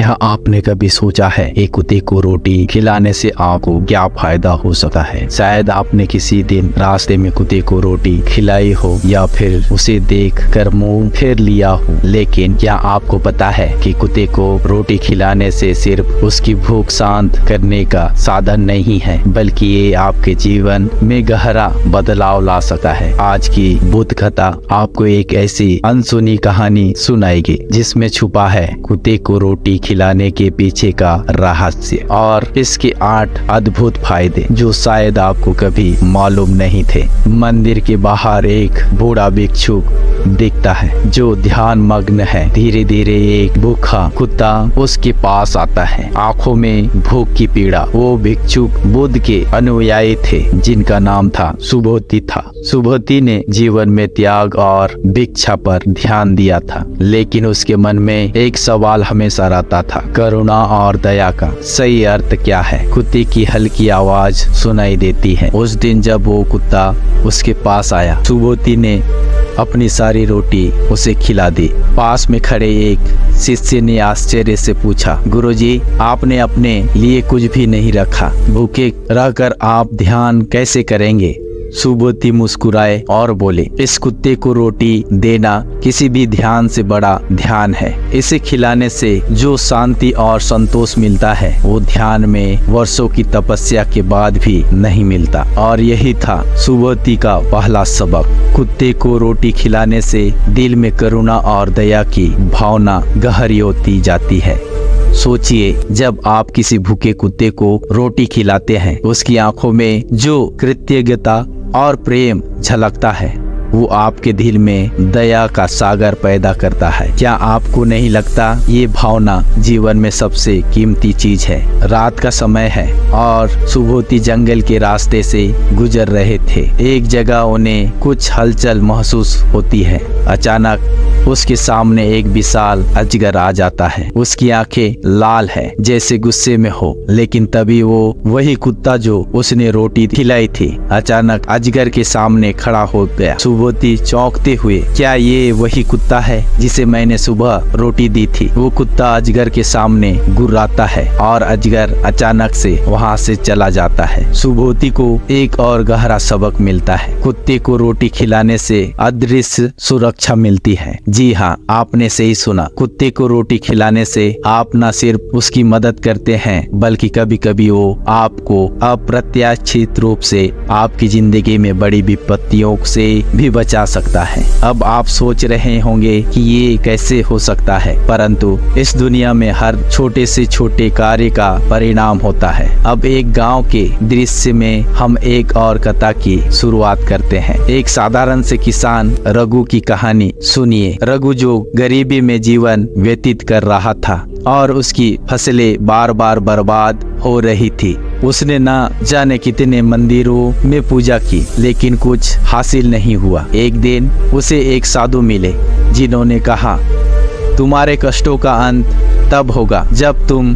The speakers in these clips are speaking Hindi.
क्या आपने कभी सोचा है एक कुत्ते को रोटी खिलाने से आपको क्या फायदा हो सकता है? शायद आपने किसी दिन रास्ते में कुत्ते को रोटी खिलाई हो या फिर उसे देख कर मुंह फेर लिया हो। लेकिन क्या आपको पता है कि कुत्ते को रोटी खिलाने से सिर्फ उसकी भूख शांत करने का साधन नहीं है, बल्कि ये आपके जीवन में गहरा बदलाव ला सकता है। आज की बुद्ध कथा आपको एक ऐसी अनसुनी कहानी सुनाएगी जिसमें छुपा है कुत्ते को रोटी खिलाने के पीछे का रहस्य और इसके 8 अद्भुत फायदे जो शायद आपको कभी मालूम नहीं थे। मंदिर के बाहर एक बूढ़ा भिक्षुक दिखता है जो ध्यान मग्न है। धीरे धीरे एक भूखा कुत्ता उसके पास आता है, आंखों में भूख की पीड़ा। वो भिक्षुक बुद्ध के अनुयायी थे जिनका नाम था सुबोधि था। सुबोधि ने जीवन में त्याग और भिक्षा पर ध्यान दिया था, लेकिन उसके मन में एक सवाल हमेशा रहता था, करुणा और दया का सही अर्थ क्या है? कुत्ते की हल्की आवाज सुनाई देती है। उस दिन जब वो कुत्ता उसके पास आया, सुबोधि ने अपनी सारी रोटी उसे खिला दी। पास में खड़े एक शिष्य ने आश्चर्य से पूछा, गुरुजी, आपने अपने लिए कुछ भी नहीं रखा, भूखे रहकर आप ध्यान कैसे करेंगे? सुबोधि मुस्कुराए और बोले, इस कुत्ते को रोटी देना किसी भी ध्यान से बड़ा ध्यान है। इसे खिलाने से जो शांति और संतोष मिलता है वो ध्यान में वर्षों की तपस्या के बाद भी नहीं मिलता। और यही था सुबोधि का पहला सबक। कुत्ते को रोटी खिलाने से दिल में करुणा और दया की भावना गहरी होती जाती है। सोचिए, जब आप किसी भूखे कुत्ते को रोटी खिलाते हैं, उसकी आंखों में जो कृतज्ञता और प्रेम झलकता है वो आपके दिल में दया का सागर पैदा करता है। क्या आपको नहीं लगता ये भावना जीवन में सबसे कीमती चीज है? रात का समय है और सुबोधि जंगल के रास्ते से गुजर रहे थे। एक जगह उन्हें कुछ हलचल महसूस होती है। अचानक उसके सामने एक विशाल अजगर आ जाता है। उसकी आंखें लाल है जैसे गुस्से में हो, लेकिन तभी वो वही कुत्ता जो उसने रोटी खिलाई थी अचानक अजगर के सामने खड़ा हो गया। सुबोधि चौंकते हुए, क्या ये वही कुत्ता है जिसे मैंने सुबह रोटी दी थी? वो कुत्ता अजगर के सामने गुर्राता है और अजगर अचानक से वहाँ से चला जाता है। सुबोधि को एक और गहरा सबक मिलता है, कुत्ते को रोटी खिलाने से अदृश्य सुरक्षा मिलती है। जी हाँ, आपने सही सुना, कुत्ते को रोटी खिलाने से आप न सिर्फ उसकी मदद करते हैं, बल्कि कभी कभी वो आपको अप्रत्याशित रूप से आपकी जिंदगी में बड़ी विपत्तियों से भी बचा सकता है। अब आप सोच रहे होंगे कि ये कैसे हो सकता है, परंतु इस दुनिया में हर छोटे से छोटे कार्य का परिणाम होता है। अब एक गांव के दृश्य में हम एक और कथा की शुरुआत करते हैं। एक साधारण से किसान रघु की कहानी सुनिए। रघु जो गरीबी में जीवन व्यतीत कर रहा था और उसकी फसलें बार बार बर्बाद हो रही थी। उसने ना जाने कितने मंदिरों में पूजा की, लेकिन कुछ हासिल नहीं हुआ। एक दिन उसे एक साधु मिले जिन्होंने कहा, तुम्हारे कष्टों का अंत तब होगा जब तुम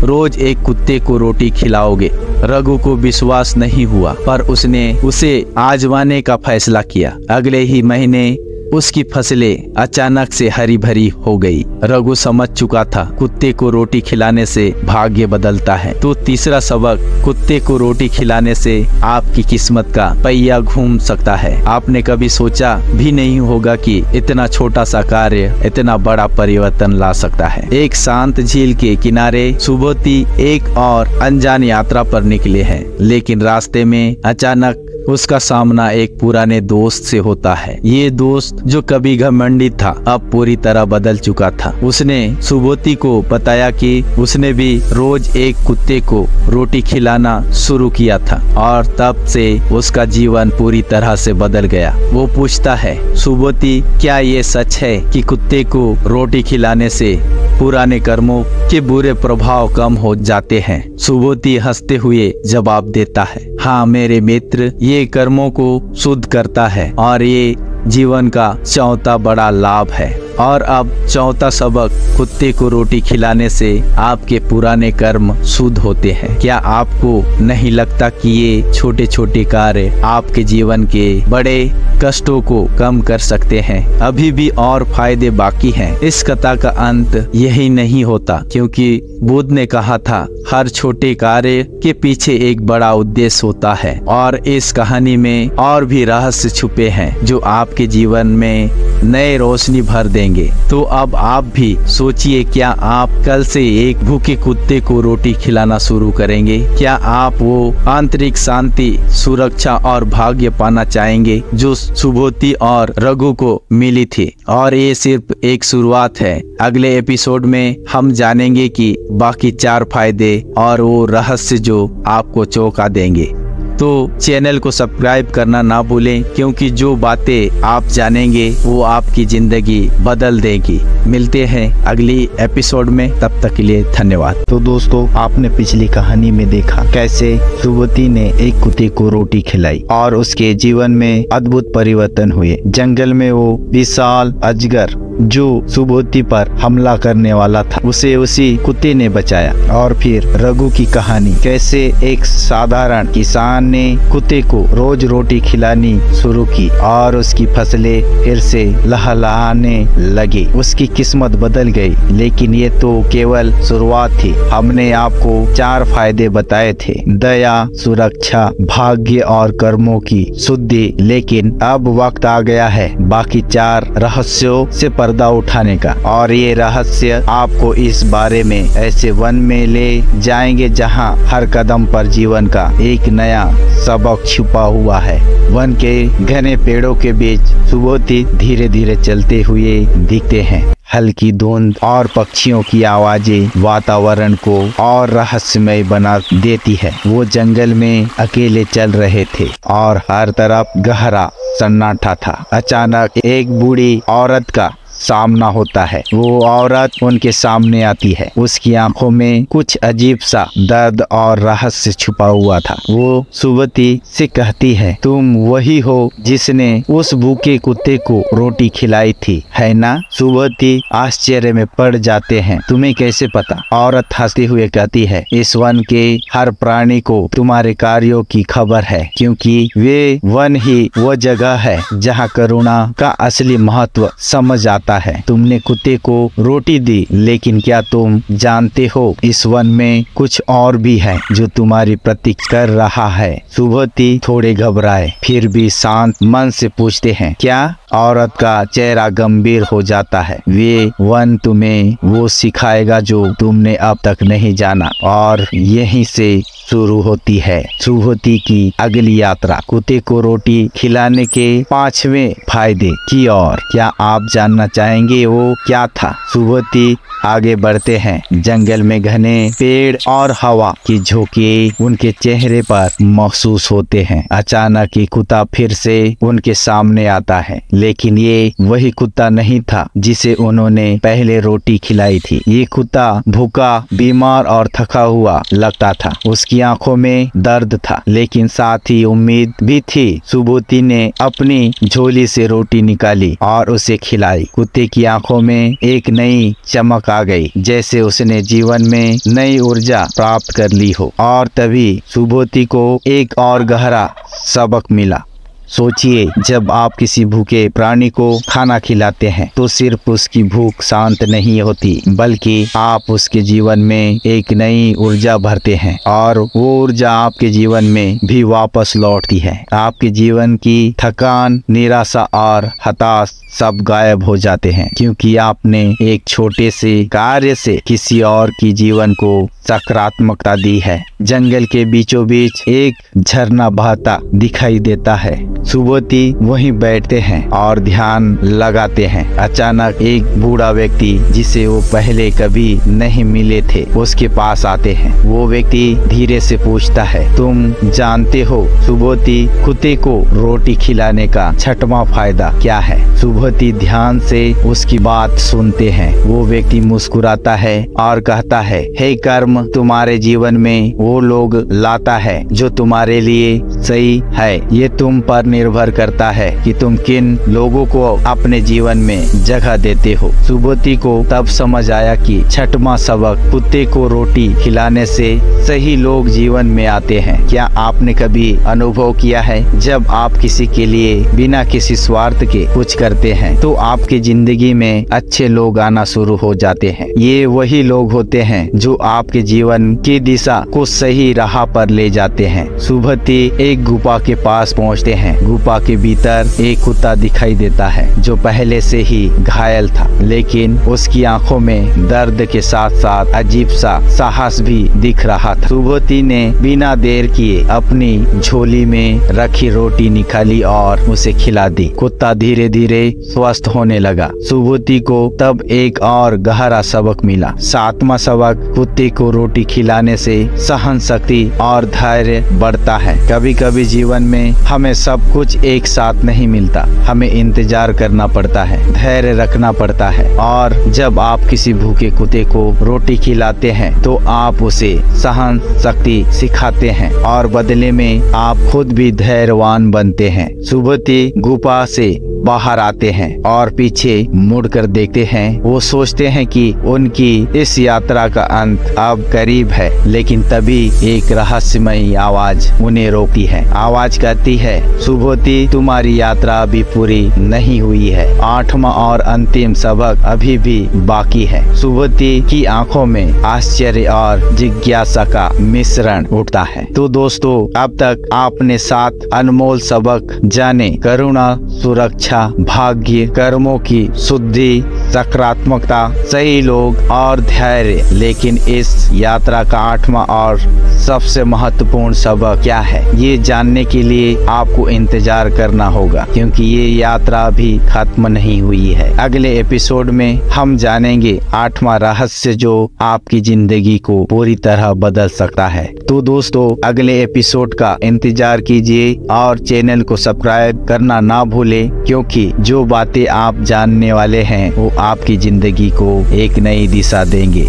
रोज एक कुत्ते को रोटी खिलाओगे। रघु को विश्वास नहीं हुआ, पर उसने उसे आजमाने का फैसला किया। अगले ही महीने उसकी फसलें अचानक से हरी भरी हो गई। रघु समझ चुका था कुत्ते को रोटी खिलाने से भाग्य बदलता है। तो तीसरा सबक, कुत्ते को रोटी खिलाने से आपकी किस्मत का पहिया घूम सकता है। आपने कभी सोचा भी नहीं होगा कि इतना छोटा सा कार्य इतना बड़ा परिवर्तन ला सकता है। एक शांत झील के किनारे सुबोधि एक और अनजान यात्रा पर निकले हैं, लेकिन रास्ते में अचानक उसका सामना एक पुराने दोस्त से होता है। ये दोस्त जो कभी घमंडी था अब पूरी तरह बदल चुका था। उसने सुबोधि को बताया कि उसने भी रोज एक कुत्ते को रोटी खिलाना शुरू किया था और तब से उसका जीवन पूरी तरह से बदल गया। वो पूछता है, सुबोधि, क्या ये सच है कि कुत्ते को रोटी खिलाने से पुराने कर्मों के बुरे प्रभाव कम हो जाते हैं? सुबोधि हंसते हुए जवाब देता है, हाँ मेरे मित्र, ये कर्मों को शुद्ध करता है और ये जीवन का चौथा बड़ा लाभ है। और अब चौथा सबक, कुत्ते को रोटी खिलाने से आपके पुराने कर्म शुद्ध होते हैं। क्या आपको नहीं लगता कि ये छोटे छोटे कार्य आपके जीवन के बड़े कष्टों को कम कर सकते हैं? अभी भी और फायदे बाकी हैं। इस कथा का अंत यही नहीं होता, क्योंकि बुद्ध ने कहा था हर छोटे कार्य के पीछे एक बड़ा उद्देश्य होता है। और इस कहानी में और भी रहस्य छुपे हैं जो आपके जीवन में नए रोशनी भर देंगे। तो अब आप भी सोचिए, क्या आप कल से एक भूखे कुत्ते को रोटी खिलाना शुरू करेंगे? क्या आप वो आंतरिक शांति, सुरक्षा और भाग्य पाना चाहेंगे जो सुबोधि और रघु को मिली थी? और ये सिर्फ एक शुरुआत है। अगले एपिसोड में हम जानेंगे कि बाकी 4 फायदे और वो रहस्य जो आपको चौंका देंगे। तो चैनल को सब्सक्राइब करना ना भूलें, क्योंकि जो बातें आप जानेंगे वो आपकी जिंदगी बदल देगी। मिलते हैं अगली एपिसोड में, तब तक के लिए धन्यवाद। तो दोस्तों, आपने पिछली कहानी में देखा कैसे सुबोधि ने एक कुत्ते को रोटी खिलाई और उसके जीवन में अद्भुत परिवर्तन हुए। जंगल में वो विशाल अजगर जो सुबोधि पर हमला करने वाला था, उसे उसी कुत्ते ने बचाया। और फिर रघु की कहानी, कैसे एक साधारण किसान ने कुत्ते को रोज रोटी खिलानी शुरू की और उसकी फसलें फिर से लहलहाने लगी। उसकी किस्मत बदल गई। लेकिन ये तो केवल शुरुआत थी। हमने आपको 4 फायदे बताए थे, दया, सुरक्षा, भाग्य और कर्मों की शुद्धि। लेकिन अब वक्त आ गया है बाकी 4 रहस्यों से पर्दा उठाने का। और ये रहस्य आपको इस बारे में ऐसे वन में ले जाएंगे जहां हर कदम पर जीवन का एक नया सबक छुपा हुआ है। वन के घने पेड़ों के बीच सुबोधि धीरे धीरे चलते हुए दिखते हैं। हल्की धुंध और पक्षियों की आवाजें वातावरण को और रहस्यमय बना देती है। वो जंगल में अकेले चल रहे थे और हर तरफ गहरा सन्नाटा था। अचानक एक बूढ़ी औरत का सामना होता है। वो औरत उनके सामने आती है। उसकी आंखों में कुछ अजीब सा दर्द और रहस्य छुपा हुआ था। वो सुबोधि से कहती है, तुम वही हो जिसने उस भूखे कुत्ते को रोटी खिलाई थी, है ना? सुबोधि आश्चर्य में पड़ जाते हैं, तुम्हें कैसे पता? औरत हंसते हुए कहती है, इस वन के हर प्राणी को तुम्हारे कार्यों की खबर है, क्योंकि वे वन ही वो जगह है जहाँ करुणा का असली महत्व समझ आता है। तुमने कुत्ते को रोटी दी, लेकिन क्या तुम जानते हो इस वन में कुछ और भी है जो तुम्हारी प्रतीक्षा कर रहा है? सुबोधि थोड़े घबराए फिर भी शांत मन से पूछते हैं, क्या? औरत का चेहरा गंभीर हो जाता है। वे वन तुम्हें वो सिखाएगा जो तुमने अब तक नहीं जाना। और यहीं से शुरू होती है सुबोधि की अगली यात्रा, कुत्ते को रोटी खिलाने के 5वें फायदे की ओर। क्या आप जानना चाहेंगे वो क्या था? सुबोधि आगे बढ़ते हैं। जंगल में घने पेड़ और हवा की झोंके उनके चेहरे पर महसूस होते हैं। अचानक ये कुत्ता फिर से उनके सामने आता है, लेकिन ये वही कुत्ता नहीं था जिसे उन्होंने पहले रोटी खिलाई थी। ये कुत्ता भूखा, बीमार और थका हुआ लगता था। उसकी आंखों में दर्द था, लेकिन साथ ही उम्मीद भी थी। सुबोधि ने अपनी झोली से रोटी निकाली और उसे खिलाई। कुत्ते की आंखों में एक नई चमक आ गई, जैसे उसने जीवन में नई ऊर्जा प्राप्त कर ली हो। और तभी सुबोधि को एक और गहरा सबक मिला। सोचिए, जब आप किसी भूखे प्राणी को खाना खिलाते हैं तो सिर्फ उसकी भूख शांत नहीं होती, बल्कि आप उसके जीवन में एक नई ऊर्जा भरते हैं और वो ऊर्जा आपके जीवन में भी वापस लौटती है। आपके जीवन की थकान, निराशा और हताश सब गायब हो जाते हैं, क्योंकि आपने एक छोटे से कार्य से किसी और की जीवन को सकारात्मकता दी है। जंगल के बीचों बीच एक झरना बहता दिखाई देता है। सुबोधि वहीं बैठते हैं और ध्यान लगाते हैं। अचानक एक बूढ़ा व्यक्ति जिसे वो पहले कभी नहीं मिले थे उसके पास आते हैं। वो व्यक्ति धीरे से पूछता है, तुम जानते हो सुबोधि, कुत्ते को रोटी खिलाने का 6वां फायदा क्या है? सुबोधि ध्यान से उसकी बात सुनते हैं। वो व्यक्ति मुस्कुराता है और कहता है, हे कर्म, तुम्हारे जीवन में वो लोग लाता है जो तुम्हारे लिए सही है। ये तुम पर निर्भर करता है कि तुम किन लोगों को अपने जीवन में जगह देते हो। सुबोधि को तब समझ आया कि छठवां सबक कुत्ते को रोटी खिलाने से सही लोग जीवन में आते हैं। क्या आपने कभी अनुभव किया है जब आप किसी के लिए बिना किसी स्वार्थ के कुछ करते हैं तो आपकी जिंदगी में अच्छे लोग आना शुरू हो जाते हैं। ये वही लोग होते हैं जो आपके जीवन की दिशा को सही राह पर ले जाते हैं। सुबोधि एक गुफा के पास पहुंचते हैं। गुफा के भीतर एक कुत्ता दिखाई देता है जो पहले से ही घायल था, लेकिन उसकी आंखों में दर्द के साथ साथ अजीब सा साहस भी दिख रहा था। सुबोधि ने बिना देर किए अपनी झोली में रखी रोटी निकाली और उसे खिला दी। कुत्ता धीरे धीरे स्वस्थ होने लगा। सुबोधि को तब एक और गहरा सबक मिला। सातवां सबक, कुत्ते को रोटी खिलाने से सहन शक्ति और धैर्य बढ़ता है। कभी कभी जीवन में हमें सब कुछ एक साथ नहीं मिलता। हमें इंतजार करना पड़ता है, धैर्य रखना पड़ता है, और जब आप किसी भूखे कुत्ते को रोटी खिलाते हैं तो आप उसे सहन शक्ति सिखाते हैं और बदले में आप खुद भी धैर्यवान बनते हैं। सुबोधि गुफा से बाहर आते हैं और पीछे मुड़कर देखते हैं। वो सोचते हैं कि उनकी इस यात्रा का अंत अब करीब है, लेकिन तभी एक रहस्यमयी आवाज उन्हें रोकती है। आवाज कहती है, सुबोधि तुम्हारी यात्रा अभी पूरी नहीं हुई है। आठवां और अंतिम सबक अभी भी बाकी है। सुबोधि की आंखों में आश्चर्य और जिज्ञासा का मिश्रण उठता है। तो दोस्तों, अब तक आपने 7 अनमोल सबक जाने। करुणा, सुरक्षा, भाग्य, कर्मों की शुद्धि, सकारात्मकता, सही लोग और धैर्य। लेकिन इस यात्रा का 8वां और सबसे महत्वपूर्ण सबक क्या है, ये जानने के लिए आपको इंतजार करना होगा, क्योंकि ये यात्रा अभी खत्म नहीं हुई है। अगले एपिसोड में हम जानेंगे 8वां रहस्य जो आपकी जिंदगी को पूरी तरह बदल सकता है। तो दोस्तों, अगले एपिसोड का इंतजार कीजिए और चैनल को सब्सक्राइब करना ना भूलें, क्योंकि जो बातें आप जानने वाले हैं वो आपकी जिंदगी को एक नई दिशा देंगे।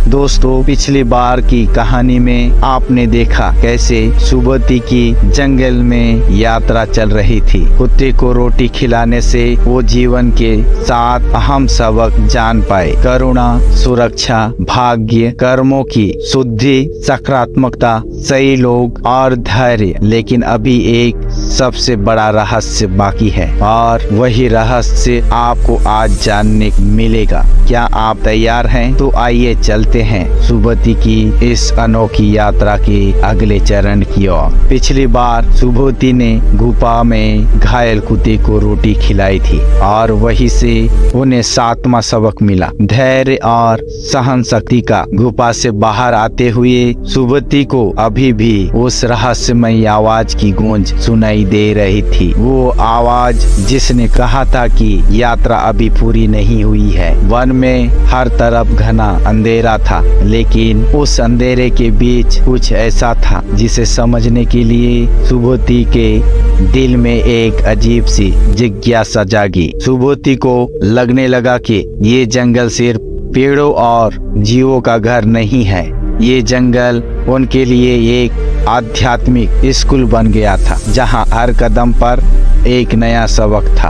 दोस्तों, पिछली बार की कहानी में आपने देखा कैसे सुबोधि की जंगल में यात्रा चल रही थी। कुत्ते को रोटी खिलाने से वो जीवन के 7 अहम सबक जान पाए। करुणा, सुरक्षा, भाग्य, कर्मों की शुद्धि, सकारात्मकता, सही लोग और धैर्य। लेकिन अभी एक सबसे बड़ा रहस्य बाकी है, और वही रहस्य आपको आज जानने मिलेगा। क्या आप तैयार हैं? तो आइए चलते हैं सुबोधि की इस अनोखी यात्रा के अगले चरण की ओर। पिछली बार सुबोधि ने गुफा में घायल कुत्ते को रोटी खिलाई थी और वहीं से उन्हें 7वां सबक मिला, धैर्य और सहन शक्ति का। गुफा से बाहर आते हुए सुबोधि को अभी भी उस रहस्यमयी आवाज की गूंज सुनाई दे रही थी। वो आवाज जिसने कहा था कि यात्रा अभी पूरी नहीं हुई है। वन में हर तरफ घना अंधेरा था, लेकिन उस अंधेरे के बीच कुछ ऐसा था जिसे समझने के लिए सुबोधि के दिल में एक अजीब सी जिज्ञासा जागी। सुबोधि को लगने लगा कि ये जंगल सिर्फ पेड़ों और जीवों का घर नहीं है। ये जंगल उनके लिए एक आध्यात्मिक स्कूल बन गया था, जहाँ हर कदम पर एक नया सबक था।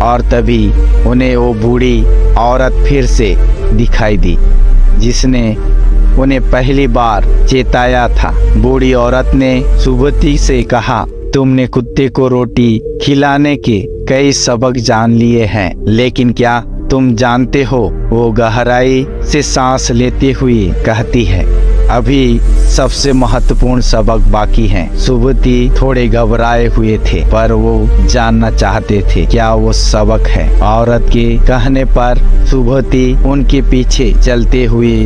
और तभी उन्हें वो बूढ़ी औरत फिर से दिखाई दी, जिसने उन्हें पहली बार चेताया था। बूढ़ी औरत ने सुबोधि से कहा, तुमने कुत्ते को रोटी खिलाने के कई सबक जान लिए हैं, लेकिन क्या तुम जानते हो? वो गहराई से सांस लेते हुए कहती है, अभी सबसे महत्वपूर्ण सबक बाकी हैं। सुबोधि थोड़े घबराए हुए थे, पर वो जानना चाहते थे क्या वो सबक है। औरत के कहने पर सुबोधि उनके पीछे चलते हुए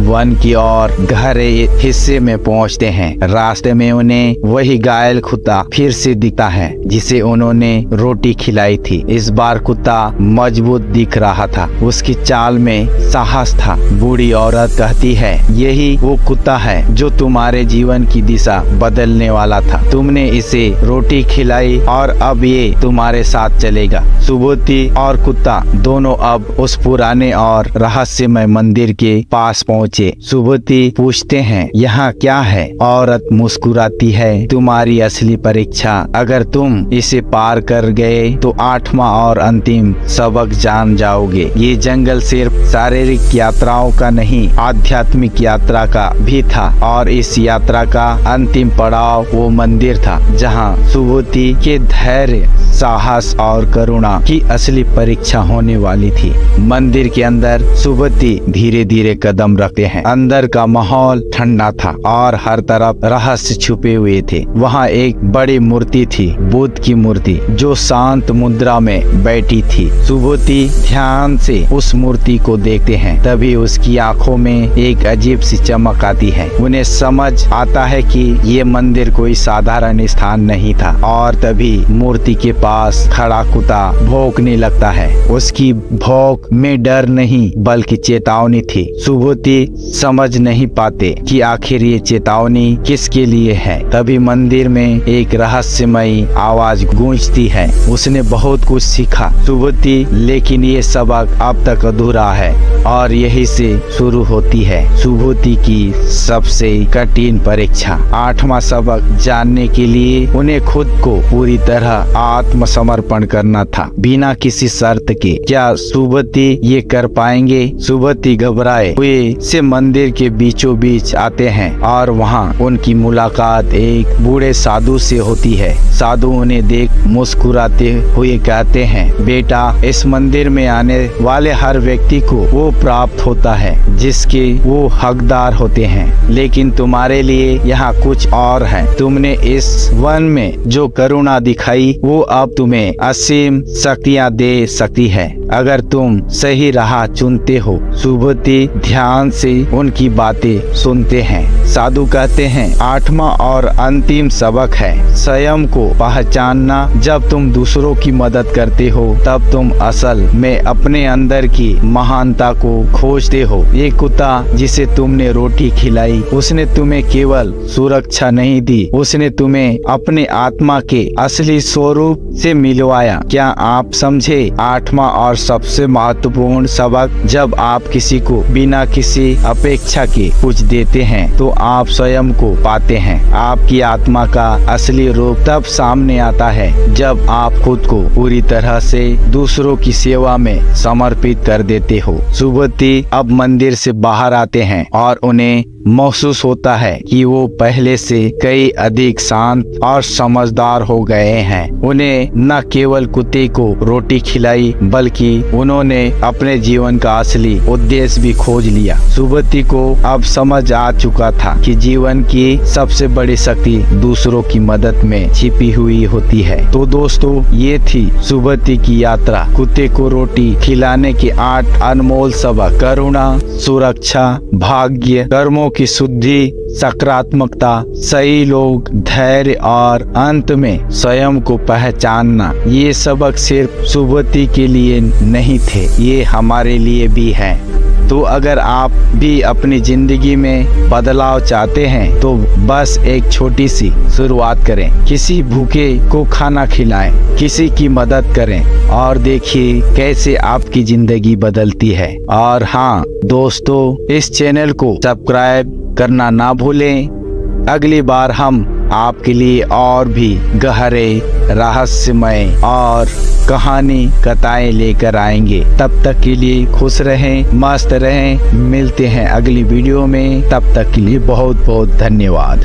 वन की ओर गहरे हिस्से में पहुंचते हैं। रास्ते में उन्हें वही घायल कुत्ता फिर से दिखता है जिसे उन्होंने रोटी खिलाई थी। इस बार कुत्ता मजबूत दिख रहा था, उसकी चाल में साहस था। बूढ़ी औरत कहती है, यही वो कुत्ता है जो तुम्हारे जीवन की दिशा बदलने वाला था। तुमने इसे रोटी खिलाई और अब ये तुम्हारे साथ चलेगा। सुबोधि और कुत्ता दोनों अब उस पुराने और रहस्यमय मंदिर के पास पहुंच पहुँचे। सुबोधि पूछते हैं यहाँ क्या है। औरत मुस्कुराती है, तुम्हारी असली परीक्षा। अगर तुम इसे पार कर गए तो 8वां और अंतिम सबक जान जाओगे। ये जंगल सिर्फ शारीरिक यात्राओं का नहीं, आध्यात्मिक यात्रा का भी था। और इस यात्रा का अंतिम पड़ाव वो मंदिर था जहाँ सुबोधि के धैर्य, साहस और करुणा की असली परीक्षा होने वाली थी। मंदिर के अंदर सुबोधि धीरे धीरे कदम रखते हैं। अंदर का माहौल ठंडा था और हर तरफ रहस्य छुपे हुए थे। वहाँ एक बड़ी मूर्ति थी, बुद्ध की मूर्ति, जो शांत मुद्रा में बैठी थी। सुबोधि ध्यान से उस मूर्ति को देखते हैं। तभी उसकी आंखों में एक अजीब सी चमक आती है। उन्हें समझ आता है कि ये मंदिर कोई साधारण स्थान नहीं था। और तभी मूर्ति के पास खड़ा कुत्ता भौंकने लगता है। उसकी भौंक में डर नहीं बल्कि चेतावनी थी। सुबोधि समझ नहीं पाते कि आखिर ये चेतावनी किसके लिए है। तभी मंदिर में एक रहस्यमयी आवाज गूंजती है। उसने बहुत कुछ सीखा सुबोधि, लेकिन ये सबक अब तक अधूरा है और यही से शुरू होती है सुबोधि की सबसे कठिन परीक्षा। 8वां सबक जानने के लिए उन्हें खुद को पूरी तरह आत्मसमर्पण करना था, बिना किसी शर्त के। क्या सुबोधि ये कर पाएंगे? सुबोधि घबराए हुए से मंदिर के बीचों बीच आते हैं और वहाँ उनकी मुलाकात एक बूढ़े साधु से होती है। साधु उन्हें देख मुस्कुराते हुए कहते हैं, बेटा, इस मंदिर में आने वाले हर व्यक्ति को वो प्राप्त होता है जिसके वो हकदार होते हैं, लेकिन तुम्हारे लिए यहाँ कुछ और है। तुमने इस वन में जो करुणा दिखाई वो अब तुम्हें असीम शक्तियाँ दे सकती है अगर तुम सही राह चुनते हो। सुबोधि ध्यान से उनकी बातें सुनते हैं। साधु कहते हैं, 8वां और अंतिम सबक है स्वयं को पहचानना। जब तुम दूसरों की मदद करते हो तब तुम असल में अपने अंदर की महानता को खोजते हो। ये कुत्ता जिसे तुमने रोटी खिलाई, उसने तुम्हें केवल सुरक्षा नहीं दी, उसने तुम्हें अपने आत्मा के असली स्वरूप से मिलवाया। क्या आप समझे? 8वां और सबसे महत्वपूर्ण सबक, जब आप किसी को बिना किसी अपेक्षा के कुछ देते हैं तो आप स्वयं को पाते हैं। आपकी आत्मा का असली रूप तब सामने आता है जब आप खुद को पूरी तरह से दूसरों की सेवा में समर्पित कर देते हो। सुबोधि अब मंदिर से बाहर आते हैं और उन्हें महसूस होता है कि वो पहले से कई अधिक शांत और समझदार हो गए हैं। उन्हें न केवल कुत्ते को रोटी खिलाई बल्कि उन्होंने अपने जीवन का असली उद्देश्य भी खोज लिया। सुबोधि को अब समझ आ चुका था कि जीवन की सबसे बड़ी शक्ति दूसरों की मदद में छिपी हुई होती है। तो दोस्तों, ये थी सुबोधि की यात्रा। कुत्ते को रोटी खिलाने के 8 अनमोल सबक। करुणा, सुरक्षा, भाग्य, कर्मों की शुद्धि, सकारात्मकता, सही लोग, धैर्य और अंत में स्वयं को पहचानना। ये सबक सिर्फ सुबोधि के लिए नहीं थे, ये हमारे लिए भी हैं। तो अगर आप भी अपनी जिंदगी में बदलाव चाहते हैं तो बस एक छोटी सी शुरुआत करें। किसी भूखे को खाना खिलाएं, किसी की मदद करें और देखिए कैसे आपकी जिंदगी बदलती है। और हाँ दोस्तों, इस चैनल को सब्सक्राइब करना ना भूलें। अगली बार हम आपके लिए और भी गहरे, रहस्यमय और कहानी कथाएं लेकर आएंगे। तब तक के लिए खुश रहें, मस्त रहें। मिलते हैं अगली वीडियो में। तब तक के लिए बहुत बहुत धन्यवाद।